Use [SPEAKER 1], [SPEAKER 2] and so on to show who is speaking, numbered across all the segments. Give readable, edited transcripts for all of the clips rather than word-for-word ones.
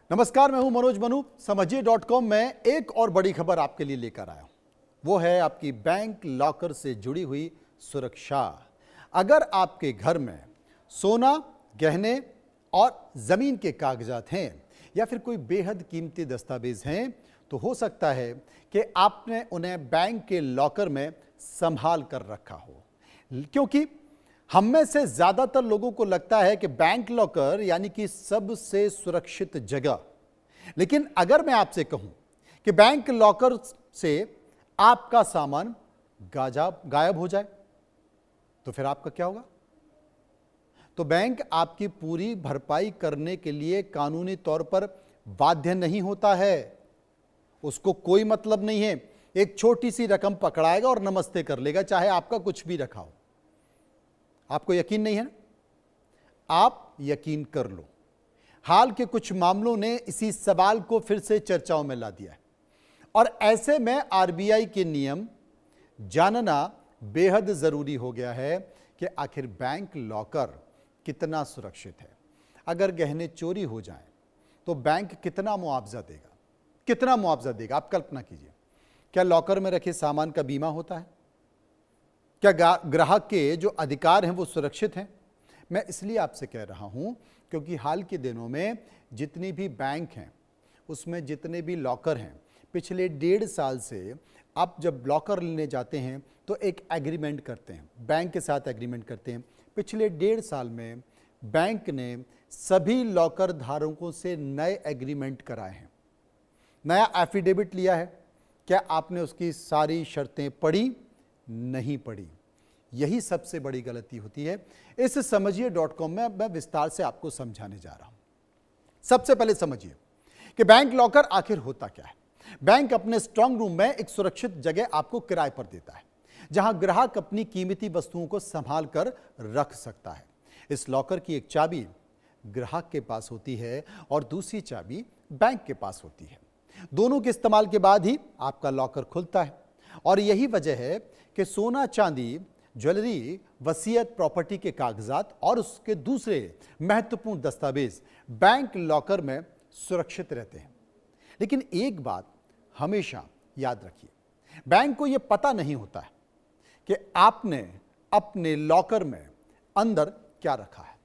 [SPEAKER 1] नमस्कार, मैं हूं मनोज मनु। समझिए.com में एक और बड़ी खबर आपके लिए लेकर आया हूं। वो है आपकी बैंक लॉकर से जुड़ी हुई सुरक्षा। अगर आपके घर में सोना, गहने और जमीन के कागजात हैं या फिर कोई बेहद कीमती दस्तावेज हैं, तो हो सकता है कि आपने उन्हें बैंक के लॉकर में संभाल कर रखा हो, क्योंकि हम में से ज्यादातर लोगों को लगता है कि बैंक लॉकर यानी कि सबसे सुरक्षित जगह। लेकिन अगर मैं आपसे कहूं कि बैंक लॉकर से आपका सामान गायब हो जाए, तो फिर आपका क्या होगा? तो बैंक आपकी पूरी भरपाई करने के लिए कानूनी तौर पर बाध्य नहीं होता है। उसको कोई मतलब नहीं है। एक छोटी सी रकम पकड़ाएगा और नमस्ते कर लेगा, चाहे आपका कुछ भी रखा हो। आपको यकीन नहीं है ना? आप यकीन कर लो। हाल के कुछ मामलों ने इसी सवाल को फिर से चर्चाओं में ला दिया है और ऐसे में आरबीआई के नियम जानना बेहद जरूरी हो गया है कि आखिर बैंक लॉकर कितना सुरक्षित है। अगर गहने चोरी हो जाएं तो बैंक कितना मुआवजा देगा? कितना मुआवजा देगा? आप कल्पना कीजिए। क्या लॉकर में रखे सामान का बीमा होता है? क्या ग्राहक के जो अधिकार हैं वो सुरक्षित हैं? मैं इसलिए आपसे कह रहा हूं क्योंकि हाल के दिनों में जितनी भी बैंक हैं, उसमें जितने भी लॉकर हैं, पिछले 1.5 साल से आप जब लॉकर लेने जाते हैं तो एक एग्रीमेंट करते हैं, बैंक के साथ एग्रीमेंट करते हैं। पिछले 1.5 साल में बैंक ने सभी लॉकर धारकों से नए एग्रीमेंट कराए हैं, नया एफिडेविट लिया है। क्या आपने उसकी सारी शर्तें पढ़ी? नहीं पढ़ी। यही सबसे बड़ी गलती होती है। इस समझिए.com में मैं विस्तार से आपको समझाने जा रहा हूं। सबसे पहले समझिए कि बैंक लॉकर आखिर होता क्या है। बैंक अपने स्ट्रांग रूम में एक सुरक्षित जगह आपको किराए पर देता है, जहां ग्राहक अपनी कीमती वस्तुओं को संभाल कर रख सकता है। इस लॉकर की एक चाबी ग्राहक के पास होती है और दूसरी चाबी बैंक के पास होती है। दोनों के इस्तेमाल के बाद ही आपका लॉकर खुलता है और यही वजह है कि सोना, चांदी, ज्वेलरी, वसीयत, प्रॉपर्टी के कागजात और उसके दूसरे महत्वपूर्ण दस्तावेज बैंक लॉकर में सुरक्षित रहते हैं। लेकिन एक बात हमेशा याद रखिए, बैंक को यह पता नहीं होता है कि आपने अपने लॉकर में अंदर क्या रखा है।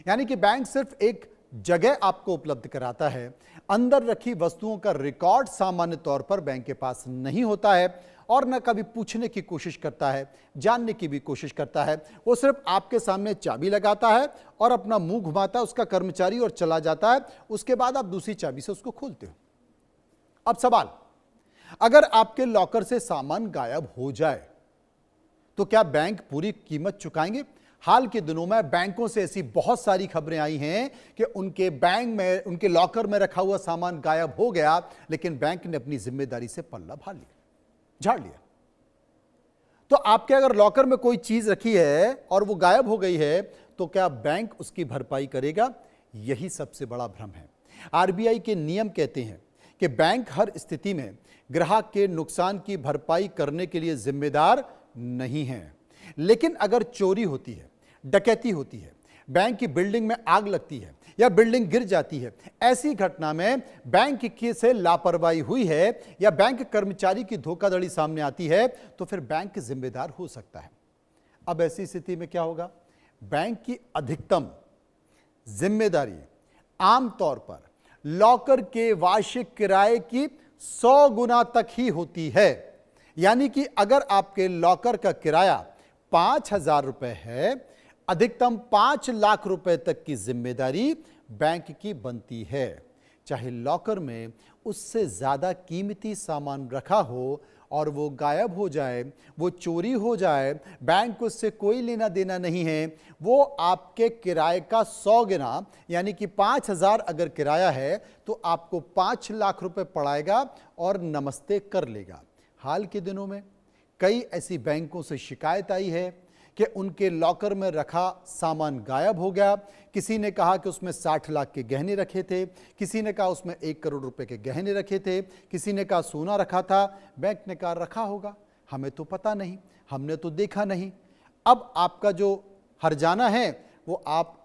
[SPEAKER 1] यानी कि बैंक सिर्फ एक जगह आपको उपलब्ध कराता है। अंदर रखी वस्तुओं का रिकॉर्ड सामान्य तौर पर बैंक के पास नहीं होता है और न कभी पूछने की कोशिश करता है, जानने की भी कोशिश करता है। वो सिर्फ आपके सामने चाबी लगाता है और अपना मुंह घुमाता है उसका कर्मचारी और चला जाता है। उसके बाद आप दूसरी चाबी से उसको खोलते हो। अब सवाल, अगर आपके लॉकर से सामान गायब हो जाए तो क्या बैंक पूरी कीमत चुकाएंगे? हाल के दिनों में बैंकों से ऐसी बहुत सारी खबरें आई हैं कि उनके बैंक में, उनके लॉकर में रखा हुआ सामान गायब हो गया, लेकिन बैंक ने अपनी जिम्मेदारी से पल्ला झाड़ लिया। तो आपके अगर लॉकर में कोई चीज रखी है और वो गायब हो गई है तो क्या बैंक उसकी भरपाई करेगा? यही सबसे बड़ा भ्रम है। आरबीआई के नियम कहते हैं कि बैंक हर स्थिति में ग्राहक के नुकसान की भरपाई करने के लिए जिम्मेदार नहीं है। लेकिन अगर चोरी होती है, डकैती होती है, बैंक की बिल्डिंग में आग लगती है या बिल्डिंग गिर जाती है, ऐसी घटना में बैंक की से लापरवाही हुई है या बैंक कर्मचारी की धोखाधड़ी सामने आती है, तो फिर बैंक जिम्मेदार हो सकता है। अब ऐसी स्थिति में क्या होगा? बैंक की अधिकतम जिम्मेदारी आमतौर पर लॉकर के वार्षिक किराए की 100 गुना तक ही होती है। यानी कि अगर आपके लॉकर का किराया 5,000 रुपए है, अधिकतम 5 लाख रुपए तक की जिम्मेदारी बैंक की बनती है। चाहे लॉकर में उससे ज्यादा कीमती सामान रखा हो और वो गायब हो जाए, वो चोरी हो जाए, बैंक को उससे कोई लेना देना नहीं है। वो आपके किराए का 100 गुना, यानी कि 5,000 अगर किराया है तो आपको 5 लाख रुपए पड़ाएगा और नमस्ते कर लेगा। हाल के दिनों में कई ऐसी बैंकों से शिकायत आई है कि उनके लॉकर में रखा सामान गायब हो गया। किसी ने कहा कि उसमें 60 लाख के गहने रखे थे, किसी ने कहा उसमें 1 करोड़ रुपए के गहने रखे थे, किसी ने कहा सोना रखा था। बैंक ने कहा रखा होगा, हमें तो पता नहीं, हमने तो देखा नहीं। अब आपका जो हर्जाना है वो आप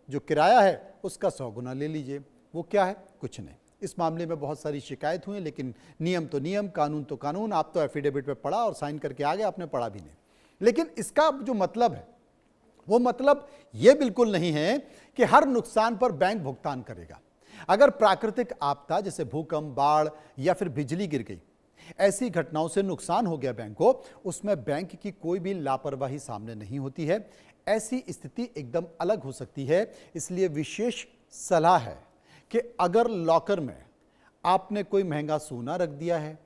[SPEAKER 1] जो किराया है उसका 100 गुना ले लीजिए। वो क्या है? कुछ नहीं, इस मामले में बहुत सारी शिकायत हुई, लेकिन नियम तो नियम, कानून तो कानून। आप तो एफिडेविट पे पढ़ा और साइन करके आ गए, आपने पढ़ा भी नहीं। लेकिन इसका जो मतलब है वो मतलब ये बिल्कुल नहीं है कि हर नुकसान पर बैंक भुगतान करेगा। अगर प्राकृतिक आपदा जैसे भूकंप, बाढ़ या फिर बिजली गिर गई, ऐसी घटनाओं से नुकसान हो गया बैंक को, उसमें बैंक की कोई भी लापरवाही सामने नहीं होती है। ऐसी स्थिति एकदम अलग हो सकती है। इसलिए विशेष सलाह है कि अगर लॉकर में आपने कोई महंगा सोना रख दिया है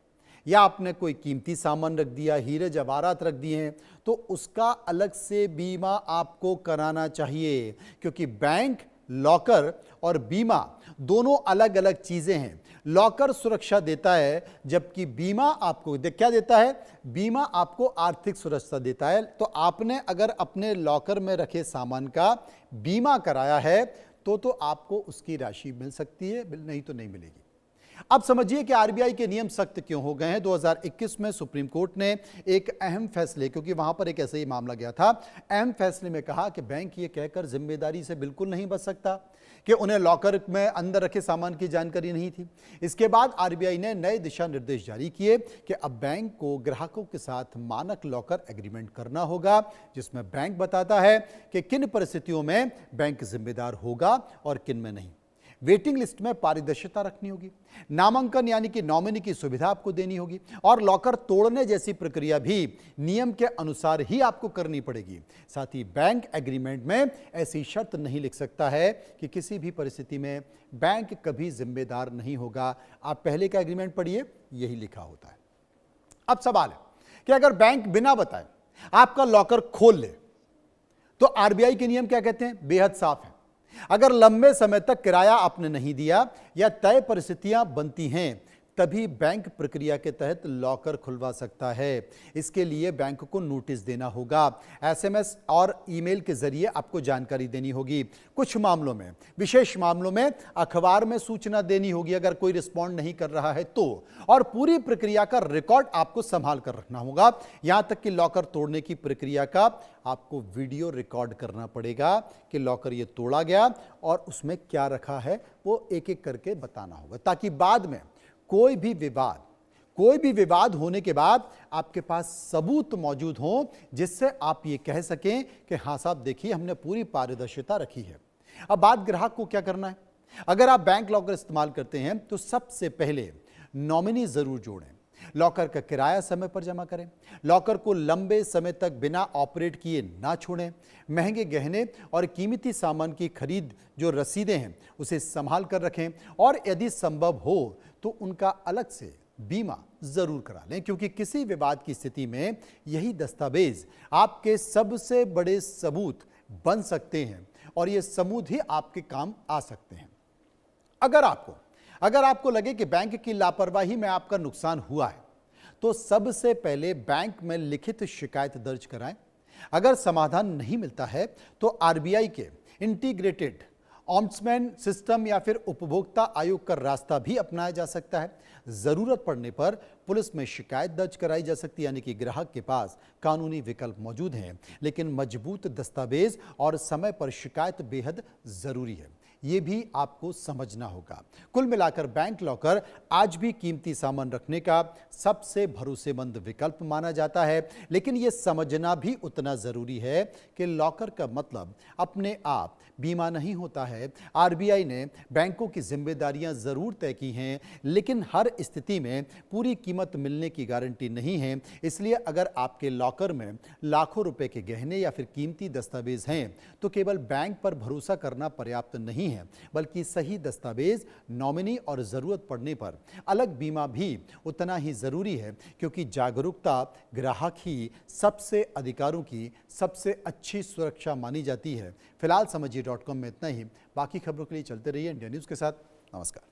[SPEAKER 1] या आपने कोई कीमती सामान रख दिया, हीरे जवाहरात रख दिए हैं, तो उसका अलग से बीमा आपको कराना चाहिए, क्योंकि बैंक, लॉकर और बीमा दोनों अलग अलग चीजें हैं। लॉकर सुरक्षा देता है, जबकि बीमा आपको क्या देता है? बीमा आपको आर्थिक सुरक्षा देता है। तो आपने अगर अपने लॉकर में रखे सामान का बीमा कराया है तो आपको उसकी राशि मिल सकती है, नहीं तो नहीं मिलेगी। अब समझिए कि आरबीआई के नियम सख्त क्यों हो गए हैं। 2021 में सुप्रीम कोर्ट ने एक अहम फैसले, क्योंकि वहां पर एक ऐसे ही मामला गया था, अहम फैसले में कहा कि बैंक ये कहकर जिम्मेदारी से बिल्कुल नहीं बच सकता कि उन्हें लॉकर में अंदर रखे सामान की जानकारी नहीं थी। इसके बाद आरबीआई ने नए दिशा निर्देश जारी किए कि अब बैंक को ग्राहकों के साथ मानक लॉकर एग्रीमेंट करना होगा, जिसमें बैंक बताता है कि किन परिस्थितियों में बैंक जिम्मेदार होगा और किन में नहीं। वेटिंग लिस्ट में पारदर्शिता रखनी होगी, नामांकन यानी कि नॉमिनी की सुविधा आपको देनी होगी, और लॉकर तोड़ने जैसी प्रक्रिया भी नियम के अनुसार ही आपको करनी पड़ेगी। साथ ही बैंक एग्रीमेंट में ऐसी शर्त नहीं लिख सकता है कि किसी भी परिस्थिति में बैंक कभी जिम्मेदार नहीं होगा। आप पहले का एग्रीमेंट पढ़िए, यही लिखा होता है। अब सवाल है कि अगर बैंक बिना बताए आपका लॉकर खोल ले तो आरबीआई के नियम क्या कहते हैं? बेहद साफ है। अगर लंबे समय तक किराया आपने नहीं दिया या तय परिस्थितियां बनती हैं, तभी बैंक प्रक्रिया के तहत लॉकर खुलवा सकता है। इसके लिए बैंक को नोटिस देना होगा, एसएमएस और ईमेल के जरिए आपको जानकारी देनी होगी। कुछ मामलों में, विशेष मामलों में अखबार में सूचना देनी होगी अगर कोई रिस्पॉन्ड नहीं कर रहा है तो, और पूरी प्रक्रिया का रिकॉर्ड आपको संभाल कर रखना होगा। यहां तक कि लॉकर तोड़ने की प्रक्रिया का आपको वीडियो रिकॉर्ड करना पड़ेगा कि लॉकर ये तोड़ा गया और उसमें क्या रखा है, वो एक एक करके बताना होगा, ताकि बाद में कोई भी विवाद होने के बाद आपके पास सबूत मौजूद हो, जिससे आप ये कह सकें कि हाँ साहब देखिए हमने पूरी पारदर्शिता रखी है। अब बात ग्राहक को क्या करना है। अगर आप बैंक लॉकर इस्तेमाल करते हैं तो सबसे पहले नॉमिनी जरूर जोड़ें, लॉकर का किराया समय पर जमा करें, लॉकर को लंबे समय तक बिना ऑपरेट किए ना छोड़ें, महंगे गहने और कीमती सामान की खरीद जो रसीदें हैं उसे संभाल कर रखें, और यदि संभव हो तो उनका अलग से बीमा जरूर करा लें, क्योंकि किसी विवाद की स्थिति में यही दस्तावेज आपके सबसे बड़े सबूत बन सकते हैं और ये सबूत ही आपके काम आ सकते हैं। अगर आपको लगे कि बैंक की लापरवाही में आपका नुकसान हुआ है तो सबसे पहले बैंक में लिखित शिकायत दर्ज कराएं। अगर समाधान नहीं मिलता है तो आरबीआई के इंटीग्रेटेड ऑम्बड्समैन सिस्टम या फिर उपभोक्ता आयोग का रास्ता भी अपनाया जा सकता है। जरूरत पड़ने पर पुलिस में शिकायत दर्ज कराई जा सकती है, यानी कि ग्राहक के पास कानूनी विकल्प मौजूद हैं। लेकिन मजबूत दस्तावेज और समय पर शिकायत बेहद जरूरी है, ये भी आपको समझना होगा। कुल मिलाकर बैंक लॉकर आज भी कीमती सामान रखने का सबसे भरोसेमंद विकल्प माना जाता है, लेकिन यह समझना भी उतना जरूरी है कि लॉकर का मतलब अपने आप बीमा नहीं होता है। आरबीआई ने बैंकों की जिम्मेदारियां जरूर तय की हैं, लेकिन हर स्थिति में पूरी कीमत मिलने की गारंटी नहीं है। इसलिए अगर आपके लॉकर में लाखों रुपए के गहने या फिर कीमती दस्तावेज हैं तो केवल बैंक पर भरोसा करना पर्याप्त नहीं है, बल्कि सही दस्तावेज, नॉमिनी और जरूरत पड़ने पर अलग बीमा भी उतना ही जरूरी है, क्योंकि जागरूकता ग्राहक ही सबसे अधिकारों की सबसे अच्छी सुरक्षा मानी जाती है। फिलहाल समझिए.com में इतना ही। बाकी खबरों के लिए चलते रहिए इंडिया न्यूज़ के साथ। नमस्कार।